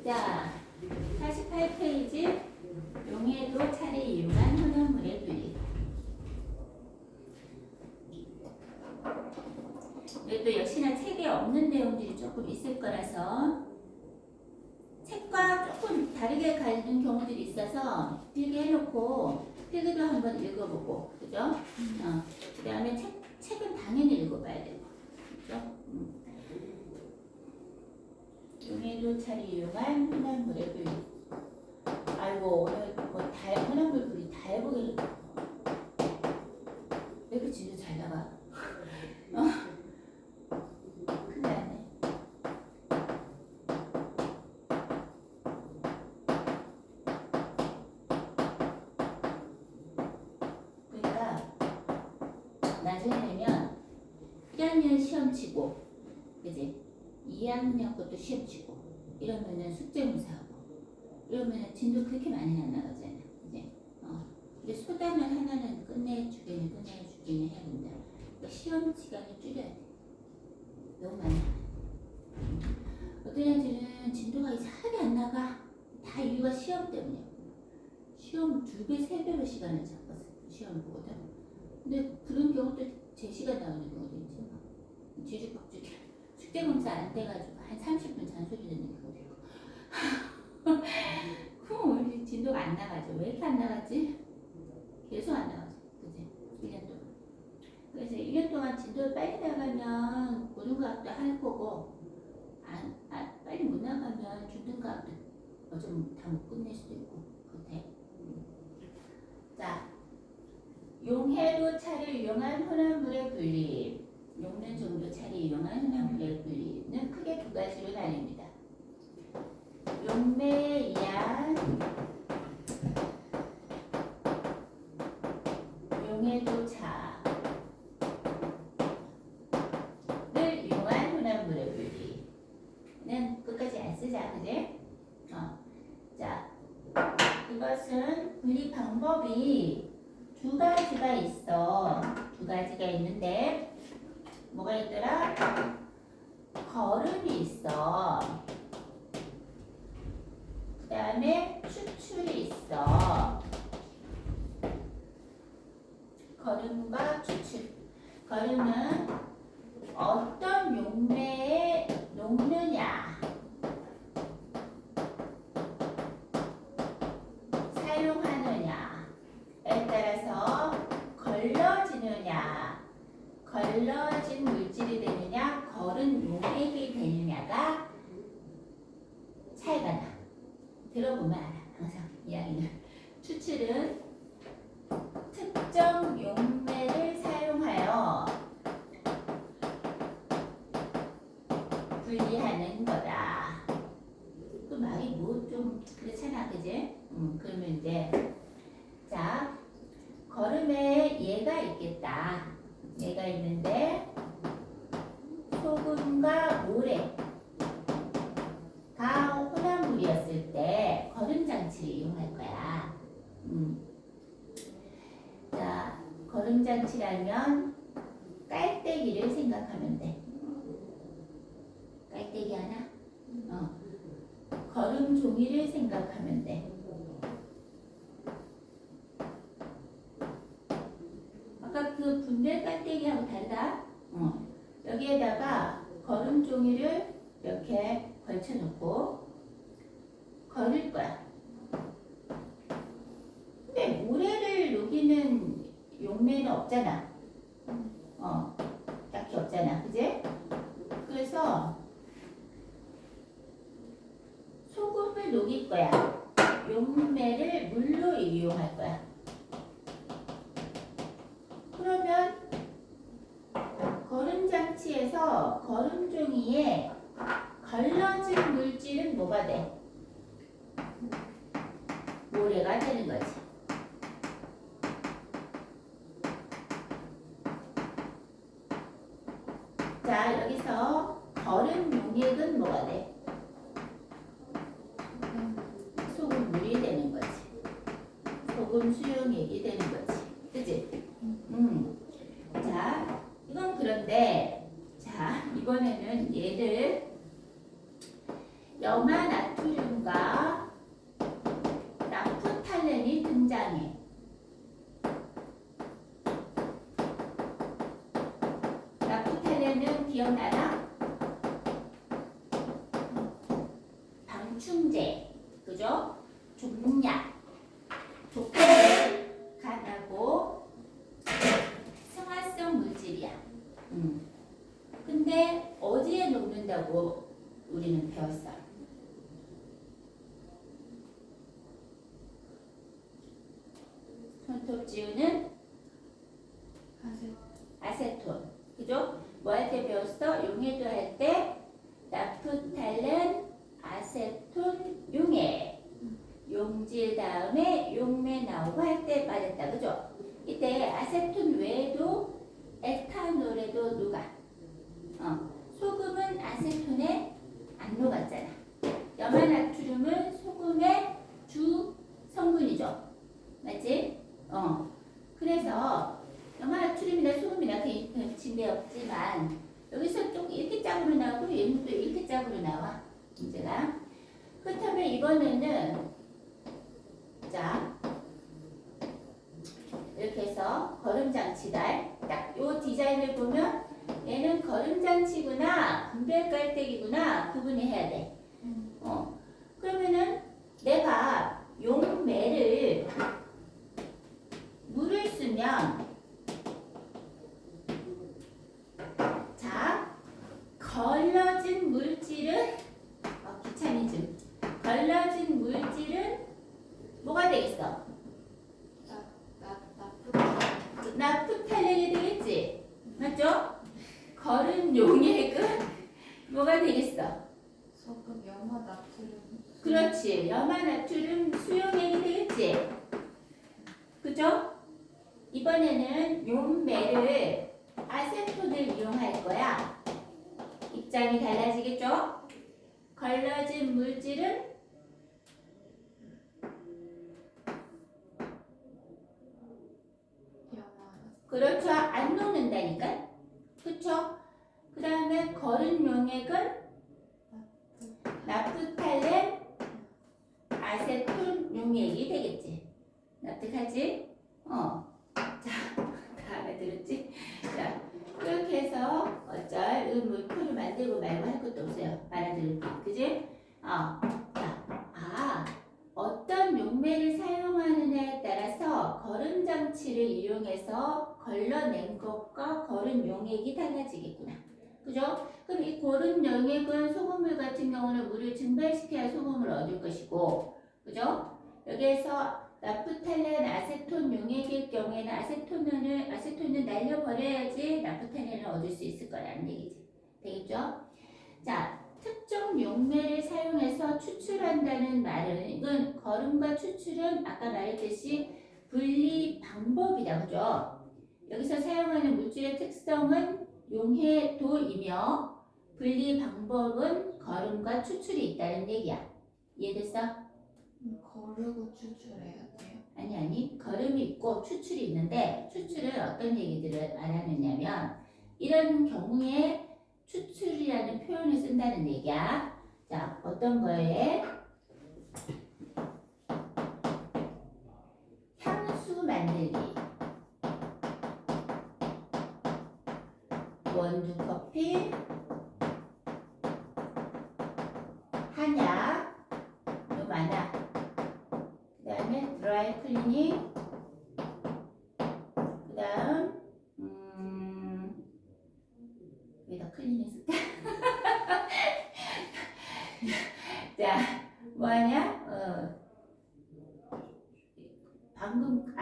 자, 48페이지 용해도 차례 이용한 혼합물의 분리. 여기도 역시나 책에 없는 내용들이 조금 있을 거라서 책과 조금 다르게 가는 경우들이 있어서 필기 해놓고 필기도 한번 읽어보고, 그죠? 그 다음에 책은 당연히 읽어봐야 되고, 그죠? 용해도 차례 이용한 혼합물의 분리. 아이고, 오늘 뭐 혼합물 분리 다 해보기로. 왜 이렇게 진도 잘 나가? 큰일 났네. 그러니까 나중에 되면 1학년 시험 치고, 그지? 2학년 것도 시험 치고, 이러면은 숙제문제하고, 이러면은 진도 그렇게 많이 안 나가잖아, 그지? 근데 소단을 하나는 끝내주기는 해야 된다. 그러니까 시험 시간을 줄여야 돼. 너무 많이 나가. 어떤 애들은 진도가 이상하게 안 나가. 다 이유가 시험 때문이야. 시험 2배, 3배로 시간을 잡아서 시험을 보거든. 근데 그런 경우도 제 시간 나오는 경우도 있지. 뒤죽박죽해. 숙제 검사 안 돼가지고 한 30분 잔소리 듣는 경우도 있고. 그럼 우리 진도가 안 나가죠. 왜 이렇게 안 나가지? 계속 안 나가죠. 그지? 1년 동안. 그래서 1년 동안 진도를 빨리 나가면 고등과학도 할 거고, 빨리 못 나가면 중등과학도 좀 다 못 끝낼 수도 있고, 그렇대. 자, 용해도 차를 이용한 혼합물의 분리. 용는 정도 차를 이용한 혼합물의 분리는 크게 두 가지로 나뉩니다. 용매에 의한 용해도 차를 이용한 혼합물의 분리는 끝까지 안 쓰자, 그래? 자, 이것은 분리 방법이 두 가지가 있어. 두 가지가 있는데 뭐가 있더라? 거름이 있어. 그 다음에 추출이 있어. 거름과 추출. 거름은 어떤 용매에 녹느냐, 사용하느냐에 따라서 걸러지느냐, 걸러진 물질이 되느냐, 거른 용액이 되느냐가 차이가 나. 들어보면 알아. 항상 이야기는. 추출은 특정 용매를 사용하여 분리하는 거다. 그 말이 뭐 좀 그렇잖아, 그지? 그러면 이제 자, 거름에 얘가 있겠다. 얘가 있는데 소금과 모래가 혼합물이었을 때 거름 장치를 이용할 거야. 자, 거름 장치라면 깔때기를 생각하면 돼. 깔때기 하나? 거름 종이를 생각하면 돼. 아까 그 분별 깔때기하고 다르다? 여기에다가 거름 종이를 이렇게 걸쳐놓고 걸을 거야. 근데 모래를 녹이는 용매는 없잖아. 딱히 없잖아. 그지? 그래서 소금을 녹일 거야. 용매를 물로 이용할 거야. 그러면 거름 장치에서 거름 종이에 걸러진 물질은 뭐가 돼? 모래가 되는 거지. 자, 여기서 거름 용액은 뭐가 돼? 소금물이 되는 거지. 소금 수용액이 되는 거지. 그치? 자, 이건 그런데, 자, 이번에는 얘를 염화 염화나트륨과 나프탈렌이 등장해. 나프탈렌은 기억나나? 방충제, 그죠? 종약, 독성을 가하고 생활성 물질이야. 근데 어디에 녹는다고 우리는 배웠어? 손톱 지우는 아세톤, 그죠? 뭐 할 때 배웠어? 용해도 할 때 나프탈렌, 아세톤, 용해. 용질 다음에 용매 나오고 할 때 빠졌다, 그죠? 이때 아세톤 외에도 에탄올에도 녹아. 소금은 아세톤에 안 녹았잖아. 염화나트륨은 소금의 주 성분이죠. 맞지? 그래서 염화나트륨이나 소금이나 그 진배 없지만 여기서 또 이렇게 짝으로 나오고 얘는 또 이렇게 짝으로 나와. 문제가. 그렇다면 이번에는 자 이렇게 해서 거름장치달 딱 요 디자인을 보면 얘는 거름장치구나 분별 깔때기구나 구분을 해야 돼. 그러면은 내가 용매를 물을 쓰면 자 걸러진 물질은 귀차니즘 걸러진 물질은 뭐가 되겠어? 나프탈렌이 되겠지? 맞죠? 거른 용액은 뭐가 되겠어? 소금, 염화나트륨. 그렇지. 염화나트륨 수용액이 되겠지? 그죠? 이번에는 용매를 아세톤을 이용할 거야. 입장이 달라지겠죠? 걸러진 물질은 그렇죠. 안 녹는다니까. 그쵸? 그 다음에 거른 용액은 나프탈렌, 아세톤 용액이 되겠지. 납득하지? 자, 다 알아들었지? 자, 그렇게 해서 어쩔 물표를 만들고 말고 할 것도 없어요. 알아들었지? 그지? 어떤 용매를 사용하느냐에 따라서 거름장치를 이용해서 걸러낸 것과 거른 용액이 달라지겠구나. 그죠? 그럼 이 거른 용액은 소금물 같은 경우는 물을 증발시켜야 소금을 얻을 것이고, 그죠? 여기에서 나프탈렌, 아세톤 용액일 경우에는 아세톤은 날려버려야지 나프탈렌을 얻을 수 있을 거라는 얘기지. 되겠죠? 자, 특정 용매를 사용해서 추출한다는 말은 이건 거름과 추출은 아까 말했듯이 분리 방법이다. 그죠? 여기서 사용하는 물질의 특성은 용해도이며 분리 방법은 거름과 추출이 있다는 얘기야. 이해됐어? 거르고 추출해야 돼요? 아니 거름이 있고 추출이 있는데 추출은 어떤 얘기들을 말하느냐면 이런 경우에 추출이라는 표현을 쓴다는 얘기야. 자, 어떤 거에 향수 만들기, 원두 커피, 한약, 또 많아. 그 다음에 드라이 클리닝, 그 다음 여기다 클리닝 쓸까? 자, 뭐하냐? 방금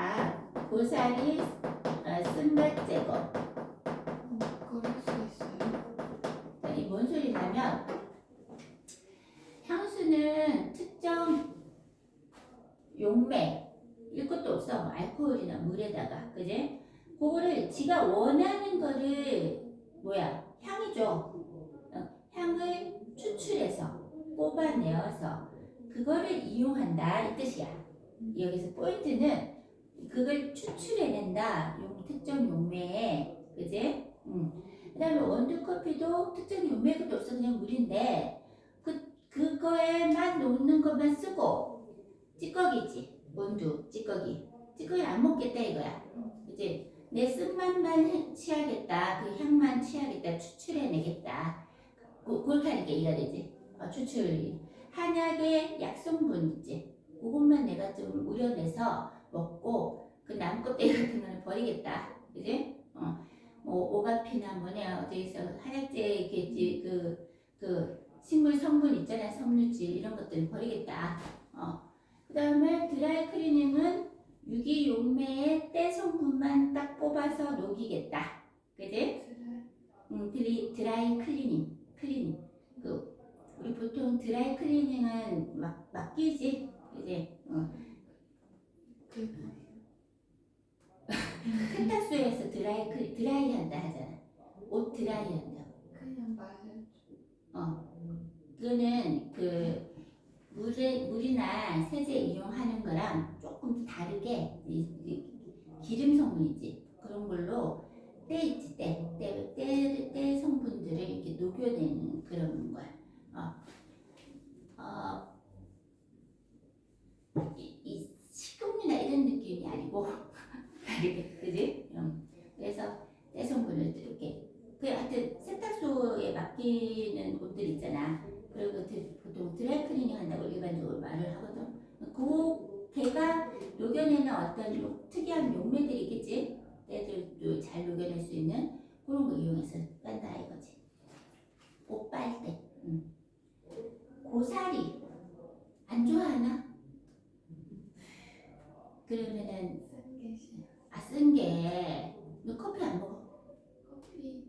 고사리 쓴맛 제거. 그럴 수 있어요. 자, 이 뭔 소리냐면 향수는 특정 용매 일 것도 없어. 뭐 알코올이나 물에다가, 그지? 그거를 지가 원하는 거를 향이죠. 향을 추출해서 뽑아내어서 그거를 이용한다 이 뜻이야. 여기서 포인트는 그걸 추출해낸다. 특정 용매에, 그지? 그 다음에 원두 커피도 특정 용매가 없어. 그냥 물인데 그 그거에만 녹는 것만 쓰고 찌꺼기지. 원두 찌꺼기. 찌꺼기를 안 먹겠다 이거야. 그치? 내 쓴맛만 취하겠다. 그 향만 취하겠다. 추출해내겠다. 그렇게 하니까 이해가 되지? 추출. 한약의 약성분 있지? 그것만 내가 좀 우려내서 먹고 그 남껍데기 같은 거는 버리겠다. 그지? 뭐 오가피나 뭐냐 어디서 한약재겠지 그 식물 성분 있잖아. 섬유질 이런 것들은 버리겠다. 그 다음에 드라이 클리닝은 유기용매의 때 성분만 딱 뽑아서 녹이겠다. 그지? 드라이 클리닝. 그 우리 보통 드라이 클리닝은 맡기지. 그지? 세탁소에서 드라이 한다 하잖아. 옷 드라이 한다. 그냥 말해줘. 그거는 그 물이나 세제 이용하는 거랑 조금 다르게 기름 성분이지. 그런 걸로 때 있지. 때 성분들을 이렇게 녹여내는 그런 거야. 이 식용유나 이런 느낌이 아니고 그지? 그래서 때 성분을 이렇게 하여튼 세탁소에 맡기는 옷들 있잖아. 그리고 보통 드라이 클리닝 한다고 일반적으로 말을 하거든. 걔가 녹여내는 어떤 특이한 용매들이 있겠지. 때들도 잘 녹여낼 수 있는 그런 거 이용해서 깐다 이거지. 옷 빨 때. 고사리 안 좋아하나? 그러면은 쓴게 싫어. 쓴 게 너 커피 안 먹어? 커피는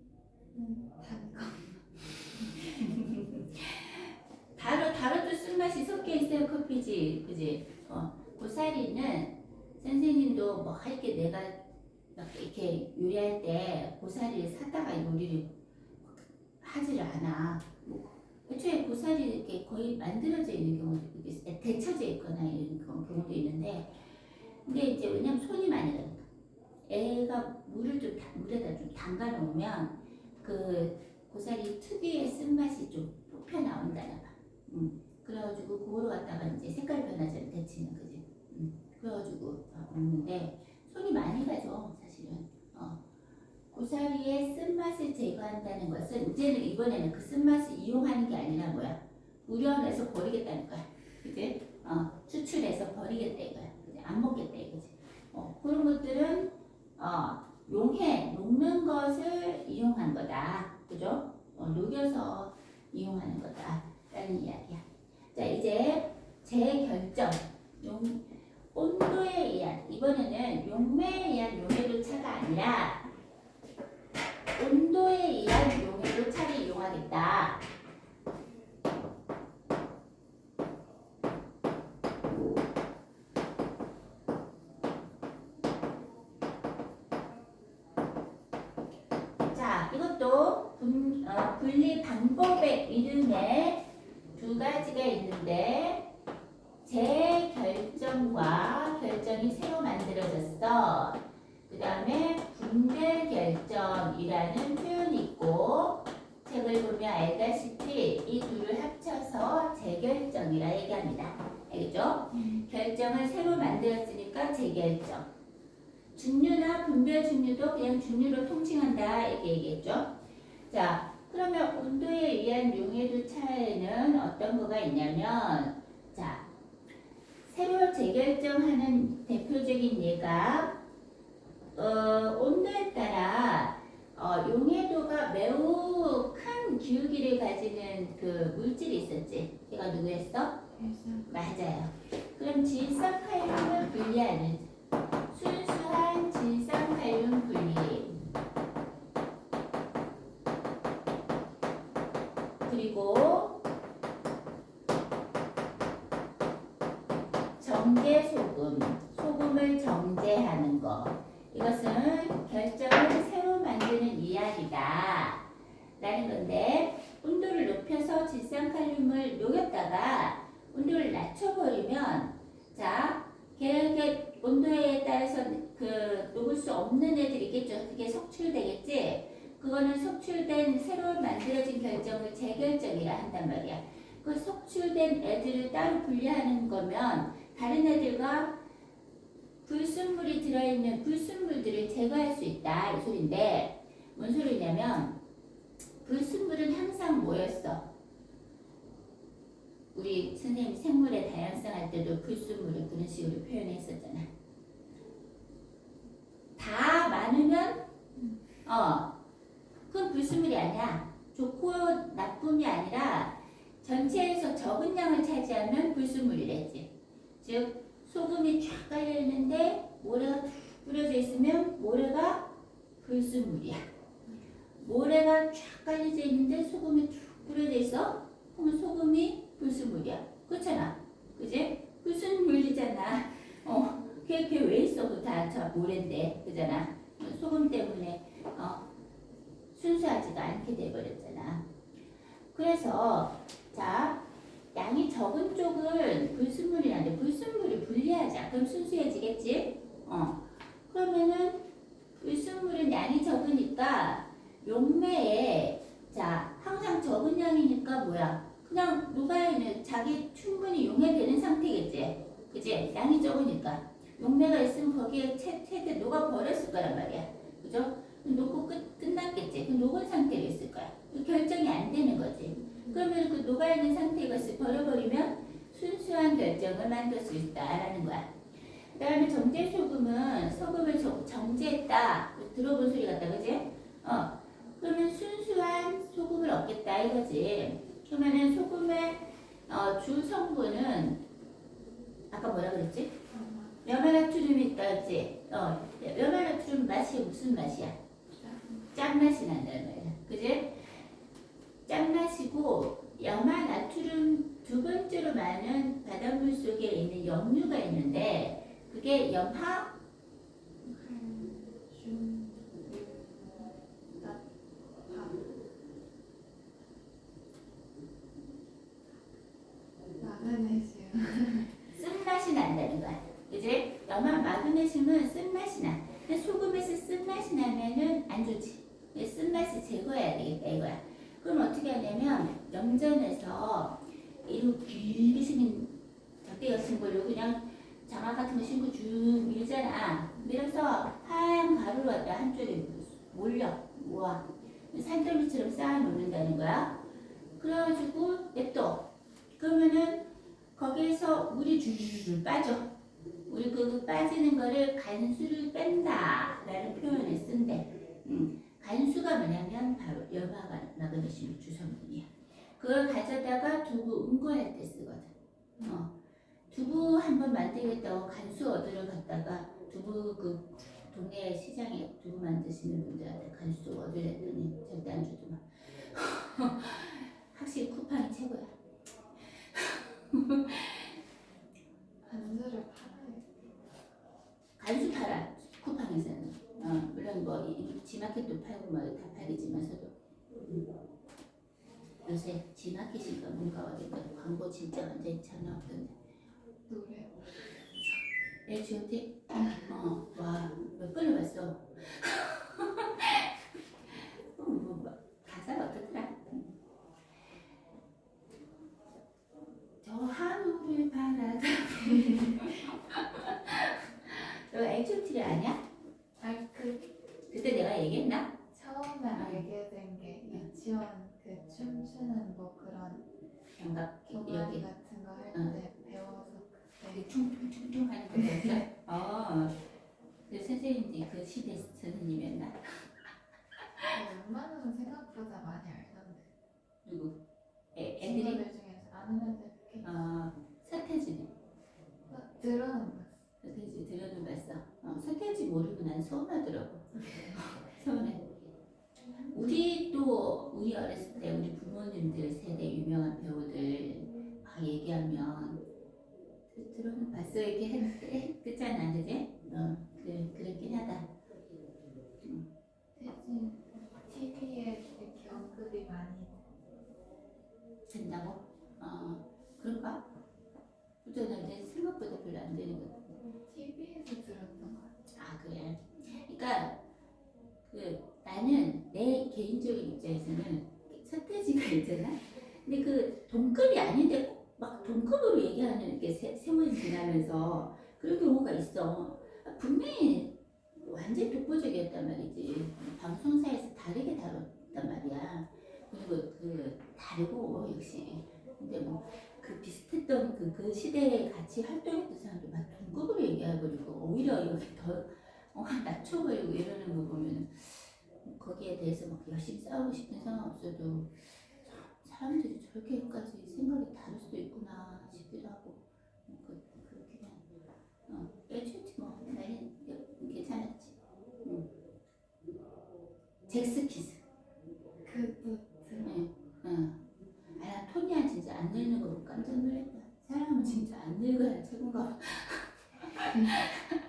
단 거. 다로도 쓴맛이 섞여 있어요. 커피지, 그지? 고사리는 선생님도 뭐 할 게 내가 막 이렇게 요리할 때 고사리를 사다가 요리를 하지를 않아. 애초에 고사리 이렇게 거의 만들어져 있는 경우도 데쳐져 있거나 이런 경우도 있는데, 근데 이제 왜냐면 손이 많이 가니까 애가 물에다 좀 담가 놓으면 그 고사리 특유의 쓴맛이 좀 뽑혀 나온다나 봐. 그래가지고 그거로 갖다가 이제 색깔 변화제를 데치는 거지. 그래가지고 먹는데 손이 많이 가죠 사실은. 고사리의 쓴맛을 제거한다는 것은 이번에는 그 쓴맛을 이용하는 게 아니라 뭐야? 우려내서 버리겠다는 거야. 그지? 추출해서 버리겠다 이거야. 그지? 안 먹겠다 이거지. 그런 것들은 녹는 것을 이용한 거다. 그죠? 녹여서 이용하는 거다. 라는 이야기야. 자, 이제 재결정. 온도에 의한, 이번에는 용매에 의한 용해도 차가 아니라 온도에 의한 용해도 차를 이용하겠다. 자, 이것도 분리 방법의 이름에 두 가지가 있는데 재결정과 결정이 새로 만들어졌어. 그 다음에 분별결정이라는 표현이 있고 책을 보면 알다시피 이 둘을 합쳐서 재결정이라 얘기합니다. 알겠죠? 결정을 새로 만들었으니까 재결정. 중류나 분별 중류도 그냥 중류로 통칭한다 이렇게 얘기했죠. 자, 그러면 온도에 의한 용해도 차에는 어떤 거가 있냐면, 자, 새로 재결정하는 대표적인 예가 온도에 따라 용해도가 매우 큰 기울기를 가지는 그 물질이 있었지. 걔가 누구였어? 맞아요. 그럼 질산칼륨을 분리하는 순수한 질산칼륨 분리, 그리고 정제소금, 소금을 정제하는 거. 이것은 결정을 새로 만드는 이야기다 라는 건데, 온도를 높여서 질산칼륨을 녹였다가 온도를 낮춰버리면, 자, 걔 온도에 따라서 그 녹을 수 없는 애들이 있겠죠. 그게 석출되겠지. 그거는 석출된 새로 만들어진 결정을 재결정이라 한단 말이야. 그 속출된 애들을 따로 분리하는 거면 다른 애들과 불순물이 들어있는 불순물들을 제거할 수 있다 이 소린데 뭔 소리냐면 불순물은 항상 뭐였어? 우리 선생님이 생물의 다양성 할 때도 불순물을 그런 식으로 표현했었잖아. 다 많으면 그건 불순물이 아니야. 좋고 나쁨이 아니라 전체에서 적은 양을 차지하면 불순물이랬지. 즉 소금이 쫙 깔려 있는데 모래가 툭 뿌려져 있으면 모래가 불순물이야. 모래가 쫙 깔려져 있는데 소금이 툭 뿌려져 있어? 그러면 소금이 불순물이야. 그렇잖아. 그지? 불순물이잖아. 그게 왜 있어? 그 다 저 모래인데. 그잖아. 소금 때문에 순수하지가 않게 돼버렸잖아. 그래서 자 양이 적은 쪽은 불순물이란데 불순물을 분리하자. 그럼 순수해지겠지? 그러면은 불순물은 양이 적으니까 용매에 자 항상 적은 양이니까 뭐야? 그냥 녹아있는 자기 충분히 용해되는 상태겠지? 그지? 양이 적으니까 용매가 있으면 거기에 최대 녹아버렸을 거란 말이야. 그죠? 녹고 끝났겠지? 그 녹은 상태로 있을 거야. 결정이 안 되는 거지. 그러면 그 녹아있는 상태에 것을 버려버리면 순수한 결정을 만들 수 있다라는 거야. 그 다음에 정제소금은 소금을 정제했다. 들어본 소리 같다, 그지? 그러면 순수한 소금을 얻겠다 이거지. 그러면은 소금의 주 성분은 아까 뭐라 그랬지? 메말라투륨이 있다 했지? 메말라투륨 맛이 무슨 맛이야? 짠맛이 난다는 말이야. 그지? 짠맛이고 염화나트륨 두 번째로 많은 바닷물 속에 있는 염류가 있는데 그게 염화 쓴맛이 난다는 거야. 그지? 염화 마그네슘은 쓴맛이 나. 근데 소금에서 쓴맛이 나면은 안 좋지. 쓴맛을 제거해야 되겠다 이거야. 그럼 어떻게 하냐면 염전에서 이렇게 길게 생긴 적대 같은 걸로 그냥 장화 같은 거 신고 쭉 밀잖아. 밀어서 하얀 가루를 갖다 한쪽에 모아 산더미처럼 쌓아 놓는다는 거야. 그래가지고 냅둬. 그러면은 거기에서 물이 줄줄 빠져. 우리 그 빠지는 거를 간수를 뺀다 라는 표현을 쓴대. 간수가 뭐냐면 바로 염화마그네슘 주성분이야. 그걸 가져다가 두부 응고할 때 쓰거든. 두부 한번 만들겠다고 간수 얻으러 갔다가 두부 그 동네 시장에 두부 만드시는 분들한테 간수 얻으랬더니 절대 안 주더만. 확실히 쿠팡이 최고야. 간수를 팔아요. 간수 팔아 쿠팡에서는. 물론 뭐 지마켓도 팔고 뭐 다 팔리지만서도 요새 지마켓인가 뭔가 어딘가 광고 진짜 완전히 장난 없던데. 노래. H.O.T? 몇 번을 봤어. 가사가 어떻더라? 저 하늘을 바라다. 너 H.O.T를 아냐? 그때 내가 얘기했나? 처음에 알게 된 게 유치원 그 춤추는 뭐 그런 경각 동아리 이렇게 같은 거 할 때 배워서 그때 퉁퉁퉁퉁 하는 거 봤어? 그 선생님이 그 시대 선생님이었나? 웬만하면 생각보다 많이 알던데. 누구? 애들이? 친구들 중에서 아는 애들 꽤 서태지는? 들어는 봤어. 서태지 들어는 봤어. 서태지 모르고 난 서운하더라고. 서운해. 우리 어렸을 때 우리 부모님들 세대 유명한 배우들 막 얘기하면 들어는 봤어 이렇게 했잖아, 그지? 그렇긴 하다. 대신 TV에 이렇게 언급이 많이 된다고? 그런가? 저는 이제 생각보다 별로 안 되는 것 같아. TV에서 들었던 것 같아. 그래. 그러니까 나는 내 개인적인 입장에서는 서태지가 있잖아. 근데 그 동급이 아닌데 막 동급으로 얘기하는 게 세월이 지나면서 그런 경우가 있어. 분명히 완전 독보적이었단 말이지. 방송사에서 다르게 다뤘단 말이야. 그리고 그 다르고 역시. 근데 뭐 그 비슷했던 그 시대에 같이 활동했던 사람들 막 동급으로 얘기해버리고 오히려 이렇게 더 낮춰버리고 이러는 거 보면 거기에 대해서 막 열심히 싸우고 싶은 생각 없어도 사람들이 저렇게까지 생각이 다를 수도 있구나 싶기도 하고 그렇게 애초에 뭐 나는 괜찮았지. 응. 잭스키스. 그것도 응. 응. 아 토니야 진짜 안 늙는 거 보고 깜짝 놀랐다. 사람은 진짜 안 늙어야 최고인가 봐.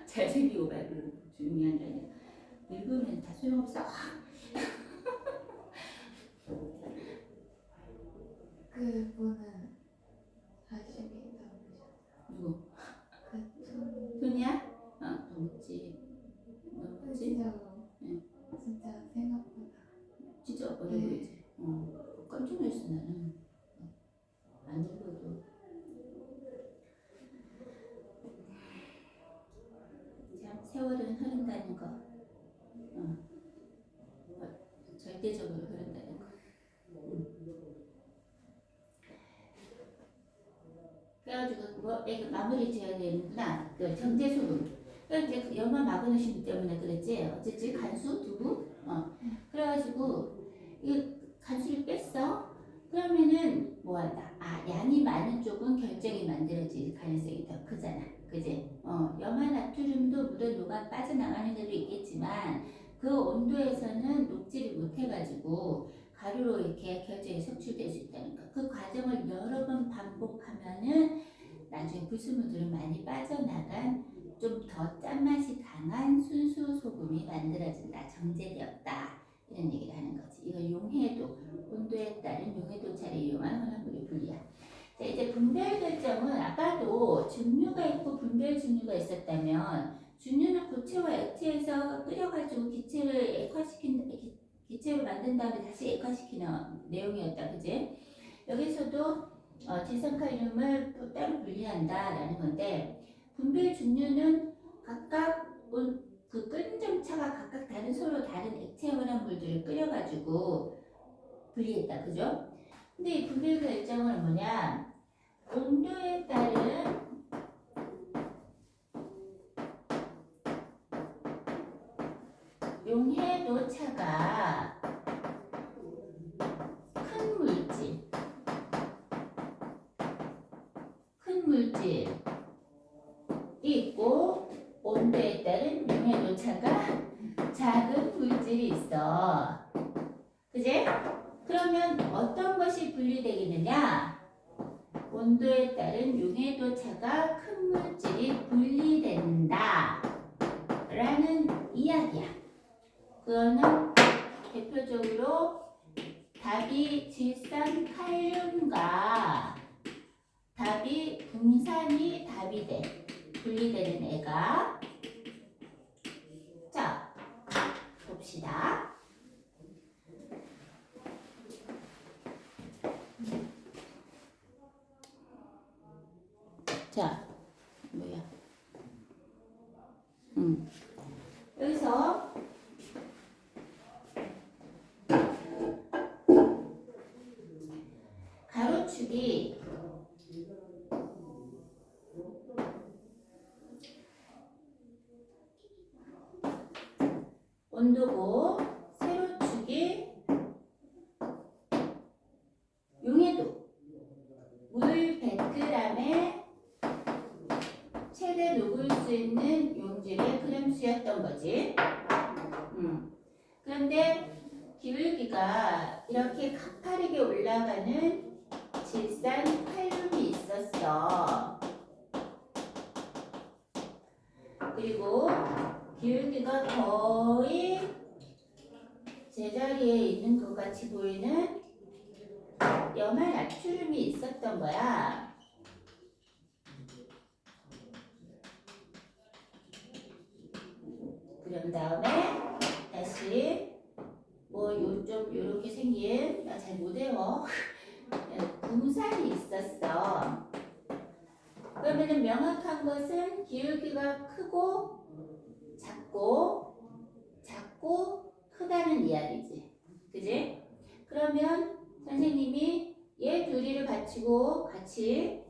잘생기고 말고 중요한 게 아니라 늙으면 다 소용없어. 그분은 40이 넘으셨어요. 누구? 그 토니야? 더 묻지. 묻지? 진짜 응. 진짜 생각보다 진짜 어려 네. 보이지. 깜짝 놀랐어 나는. 안 늙어도. 참 세월은 흐른다는 거. 절대적으로 흐른다는 거. 그래가지고 뭐 이거 마무리 지어야 되는구나. 그 정제소금. 그러니까 이제 그 염화 마그네슘 때문에 그랬지. 어쨌지 간수 두부. 그래가지고 이 간수를 뺐어. 그러면은 뭐 한다. 양이 많은 쪽은 결정이 만들어질 가능성이 더 크잖아. 그지? 염화 나트륨도 물론 녹아 빠져나가는 데도 있겠지만 그 온도에서는 녹지를 못해가지고 가루로 이렇게 결정이 석출될 수 있다는 거. 그 과정을 여러 번 반복하면은 나중에 불순물들은 많이 빠져나간 좀 더 짠맛이 강한 순수 소금이 만들어진다. 정제되었다. 이런 얘기를 하는 거지. 이건 용해도, 온도에 따른 용해도 차를 이용한 혼합물의 분리야. 자, 이제 분별 결정은 아까도 증류가 있고 분별 증류가 있었다면 증류는 고체와 액체에서 끓여가지고 기체를 기체를 만든 다음에 다시 액화시키는 내용이었다. 그지? 여기서도 지성칼륨을 또 따로 분리한다라는 건데 분별 증류는 각각 그 끓는 점차가 각각 다른 서로 다른 액체 혼합물들을 끓여가지고 분리했다. 그죠? 근데 이 분별 결정은 뭐냐? 온도에 따른 용해도 차가 큰 물질이 있고 온도에 따른 용해도 차가 작은 물질이 있어. 그지? 그러면 어떤 것이 분리되겠느냐? 온도에 따른 용해도 차가 큰 물질이 분리된다 라는 이야기야. 그거는 대표적으로 답이 질산칼륨과 답이 붕산이 답이 돼. 분리되는 애가. 자, 봅시다. 자, 뭐야? 여기서 가로축이 온도고 세로축이 용해도 물 100g에 최대 녹을 수 있는 용질의 그램수였던 거지. 그런데 기울기가 이렇게 가파르게 올라가는 질산 칼륨이 있었어. 그리고 기울기가 거의 제자리에 있는 것 같이 보이는 염화 나트륨이 있었던 거야. 그런 다음에 다시 뭐 요쪽 요렇게 생긴 나 잘 못 외워 분산이 있었어. 그러면은 명확한 것은 기울기가 크고 작고 크다는 이야기지. 그지? 그러면 선생님이 얘 둘이를 받치고 같이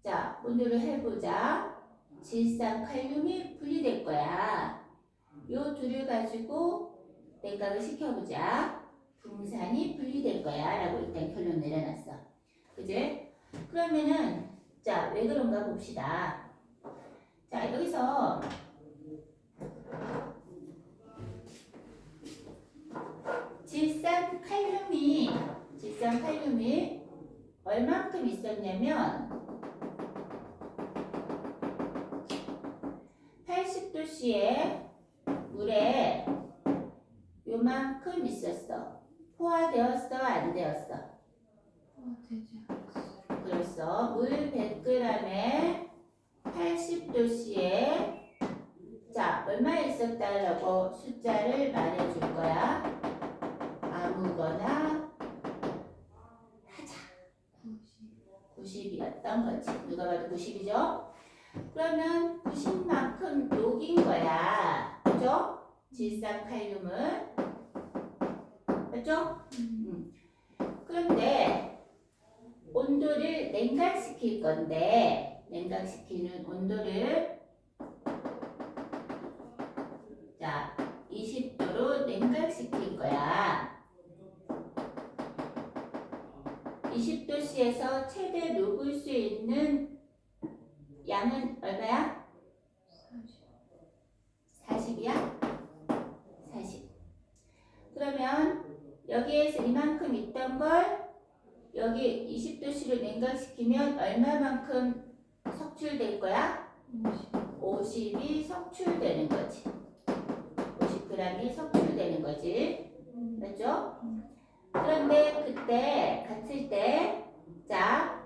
자 온도를 해보자. 질산칼륨이 분리될 거야. 요 둘을 가지고 냉각을 시켜보자. 분산이 분리될 거야 라고 일단 결론 내려놨어. 그지? 그러면은 자 왜 그런가 봅시다. 자 여기서 질산칼륨이 얼만큼 있었냐면 80도씨의 물에 요만큼 있었어. 포화되었어? 안 되었어? 되지 않았어. 그랬어. 물 100g에 80도씨에 자 얼마 있었다라고 숫자를 말해줄 거야. 아무거나 하자. 90이었던 거지. 누가 봐도 90이죠? 그러면 90만큼 녹인 거야. 그죠? 질산칼륨을. 맞죠? 그런데 온도를 냉각시킬 건데 냉각시키는 온도를 자 20도로 냉각시킬 거야. 20도씨에서 최대 녹을 수 있는 양은 얼마야? 40이야? 40. 그러면 여기에서 이만큼 있던 걸 여기 20도씨로 냉각시키면 얼마만큼 석출될 거야? 50이 석출되는 거지. 50g이 석출되는 거지. 맞죠? 그런데 그때 같을 때 자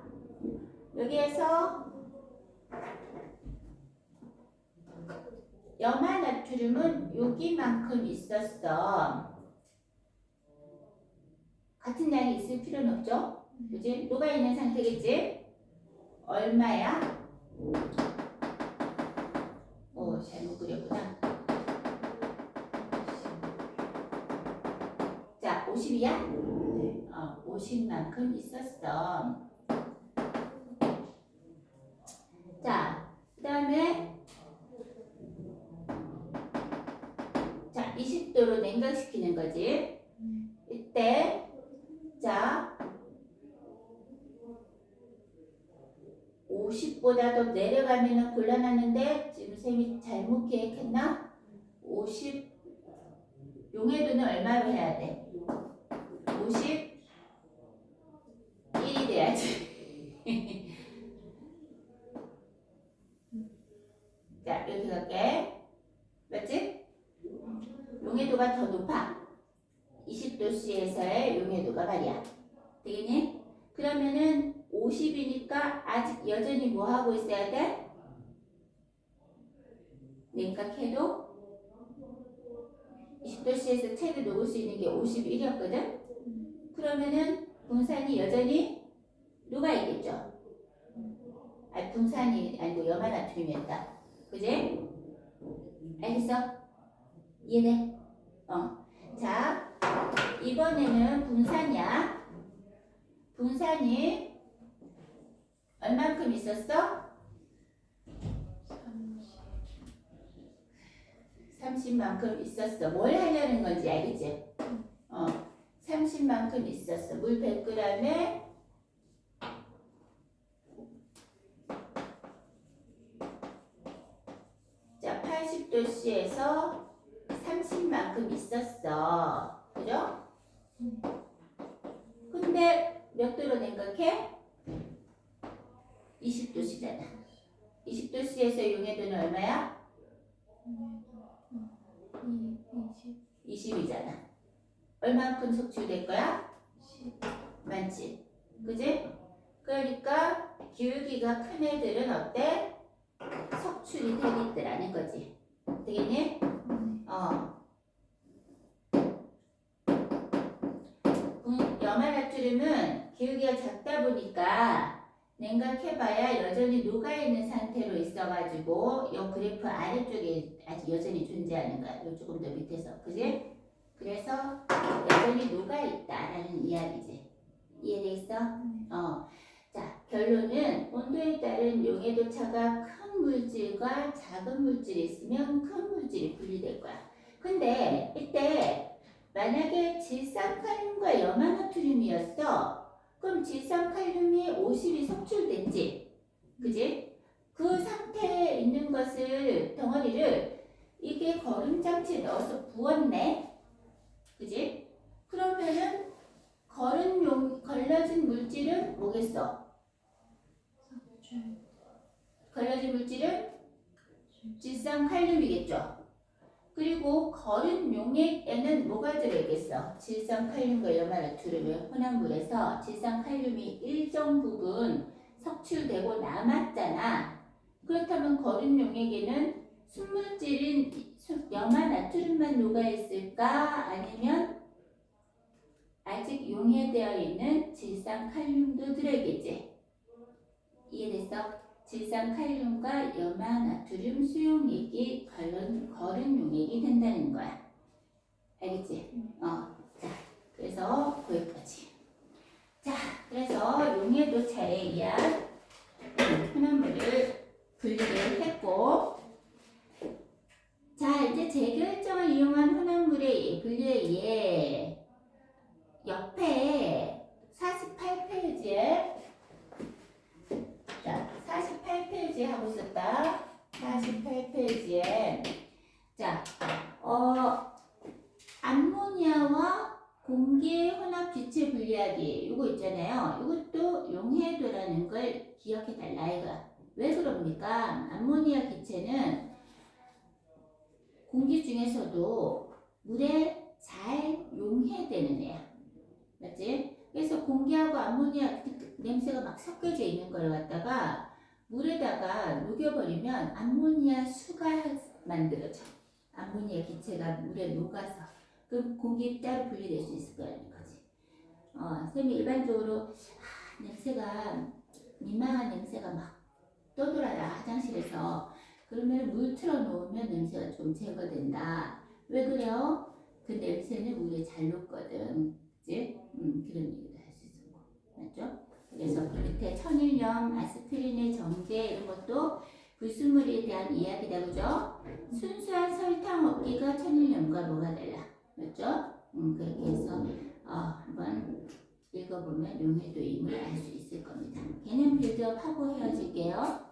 여기에서 염화나트륨은 여기만큼 있었어. 같은 양이 있을 필요는 없죠? 그지? 녹아있는 상태겠지? 얼마야? 오, 잘못 그렸구나. 자, 50이야? 50만큼 있었어. 자, 그 다음에 자, 20도로 냉각시키는 거지. 이때 자 50보다 더 내려가면 곤란하는데 지금 쌤이 잘못 계획했나? 50 용해도는 얼마로 해야 돼? 51이 돼야지. 자 이렇게 갈게. 맞지? 용해도가 더 높아. 20도씨에서의 용해도가 말이야. 되겠니? 그러면은 50이니까 아직 여전히 뭐 하고 있어야 돼? 냉각해도 20도씨에서 최대 녹을 수 있는 게 51이었거든? 그러면은 분산이 여전히 녹아 있겠죠? 아니 분산이 아니고 염화나트륨이었다. 그지? 알겠어? 이해돼? 자, 이번에는 분산이야. 분산이 얼만큼 있었어? 30만큼 있었어. 뭘 하려는 건지 알겠지? 30만큼 있었어. 물 100g에 자 80도씨에서 30만큼 있었어. 그죠? 근데 몇 도로 냉각해? 20도씨잖아. 20도씨에서 용해도는 얼마야? 20이잖아. 얼만큼 석출될 거야? 10. 많지. 그지? 그러니까 기울기가 큰 애들은 어때? 석출이 되겠더라는 거지. 되겠니? 염화나트륨 나트륨은 기울기가 작다 보니까 냉각해봐야 여전히 녹아있는 상태로 있어가지고 이 그래프 아래쪽에 아직 여전히 존재하는 거야. 요 조금 더 밑에서. 그지? 그래서 여전히 녹아있다라는 이야기지. 이해돼 있어? 자, 결론은 온도에 따른 용해도 차가 큰 물질과 작은 물질이 있으면 큰 물질이 분리될 거야. 근데 이때 만약에 질산칼륨과 염화나트륨이었어. 그럼 질산칼륨이 50이 석출됐지. 그지? 그 상태에 있는 것을, 덩어리를 이게 거름장치에 넣어서 부었네. 그지? 그러면은 걸러진 물질은 뭐겠어? 걸러진 물질은 질산칼륨이겠죠. 그리고 거른 용액에는 뭐가 들어있겠어? 질산칼륨과 염화나트륨을 혼합물에서 질산칼륨이 일정 부분 석출되고 남았잖아. 그렇다면 거른 용액에는 순물질인 염화나트륨만 녹아있을까? 아니면 아직 용해되어 있는 질산칼륨도 들어있겠지? 이해됐어? 질산칼륨과 염화나트륨 수용액이 거른 용액이 된다는 거야. 알겠지? 자, 그래서 거기까지. 자, 그래서 용해도 차에 의한 혼합물을 분리를 했고, 자, 이제 재결정을 이용한 혼합물의 분리에 의해 옆에 48페이지에 자, 48페이지에 하고 있었다. 48페이지에 자, 암모니아와 공기 혼합 기체 분리하기 이거 있잖아요. 이것도 용해도라는 걸 기억해 달라 이거. 왜 그럽니까? 암모니아 기체는 공기 중에서도 물에 잘 용해되는 애야. 맞지? 그래서 공기하고 암모니아 냄새가 막 섞여져 있는 걸 갖다가 물에다가 녹여버리면 암모니아 수가 만들어져. 암모니아 기체가 물에 녹아서 그럼 공기 따로 분리될 수 있을 거라는 거지. 쌤이 일반적으로 냄새가 민망한 냄새가 막 떠돌아요 화장실에서. 그러면 물 틀어놓으면 냄새가 좀 제거된다. 왜 그래요? 그 냄새는 물에 잘 녹거든. 그치? 그런 얘기도 할 수 있는 거 맞죠? 그래서 그 밑에 천일염, 아스피린의 정제 이런 것도 불순물에 대한 이야기다 그죠? 순수한 설탕 없기가 천일염과 뭐가 달라 맞죠? 그렇게 해서 한번 읽어보면 용해도임을 알 수 있을 겁니다. 개념 빌드업 하고 헤어질게요.